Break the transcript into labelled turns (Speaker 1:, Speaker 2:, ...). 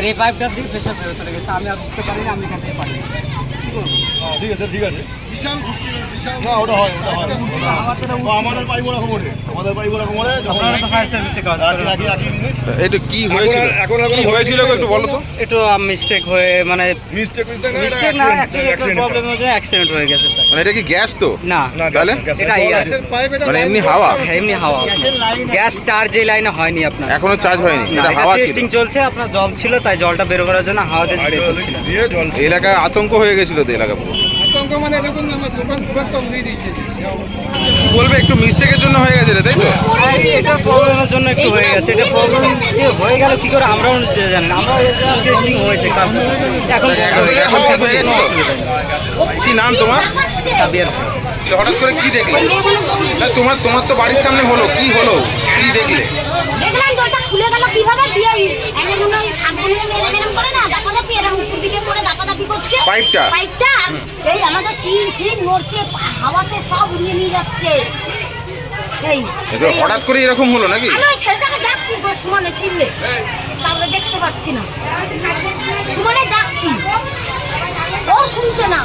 Speaker 1: এই পাইপটা দিয়ে প্রেশার বেরো চলে গেছে, আমি আর বুঝতে পারিনি, আমি এখান থেকে পারি।
Speaker 2: ঠিক আছে ঠিক আছে। বিশাল ঘুরছিল, বিশাল। না ওটা হয়, ওটা হয়। আমাদের পাইপ ওরকম ওঠে, আমাদের পাইপ ওরকম ওঠে।
Speaker 1: আপনারা তো ফায়ার সার্ভিসে কাজ করেন।
Speaker 3: এটা কি হয়েছিল? কি হয়েছিল একটু বলো তো।
Speaker 1: একটু মিস্টেক হয়ে, মানে মিস্টেক না, অ্যাক্সিডেন্ট প্রবলেম হয়ে অ্যাক্সিডেন্ট হয়ে গেছে।
Speaker 3: মানে এটা কি গ্যাস তো
Speaker 1: না?
Speaker 3: তাহলে
Speaker 1: এটা
Speaker 3: মানে এমনি হাওয়া?
Speaker 1: এমনি হাওয়া, গ্যাস চার্জ এই লাইনে হয়নি আপনার,
Speaker 3: এখনো চার্জ হয়নি, এটা হাওয়া ছিল।
Speaker 1: টেস্টিং চলছে, আপনার জল ছিল তাই জলটা বের করার জন্য হাওয়া দিয়ে বের করছিল।
Speaker 3: এলাকায় আতঙ্ক হয়ে গেছিল তো এলাকা পুরো।
Speaker 2: আতঙ্ক মানে দেখুন আমার দোকান সব দিয়ে দিয়েছে।
Speaker 3: বলবে একটু মিস্টেকের জন্য হয়ে গেছে রে, তাই তো?
Speaker 1: এটা প্রবলেমের জন্য একটু হয়ে গেছে। এটা প্রবলেম হয়ে গেল কি করে আমরাও জানি না, আমরা টেস্টিং হয়েছে কাজ এখন
Speaker 3: এখন ঠিক হয়ে গেছিল। কি নাম তোমার?
Speaker 1: সাবিয়ার।
Speaker 3: হঠাৎ করে কি দেখলে? না তোমার তো বাড়ির সামনে হলো, কি হলো, কি দেখলে?
Speaker 4: দেখলাম জলটা খুলে গেল কিভাবে, দিয়ে এমন ওই সাবগুলো এরকম করে না দাপাদাপি, এরকম উপর দিকে করে দাপাদাপি করছে
Speaker 3: পাইপটা
Speaker 4: আর এই আমাদের টিন নড়ছে, হাওয়াতে সব উড়িয়ে নিয়ে যাচ্ছে।
Speaker 3: হঠাৎ করে এরকম হলো নাকি?
Speaker 4: আমি ওই ছেলেটাকে ডাকছি সুমনে চিনলে, তারপরে দেখতে পাচ্ছি না, সুমনে ডাকছি, ও শুনছে না।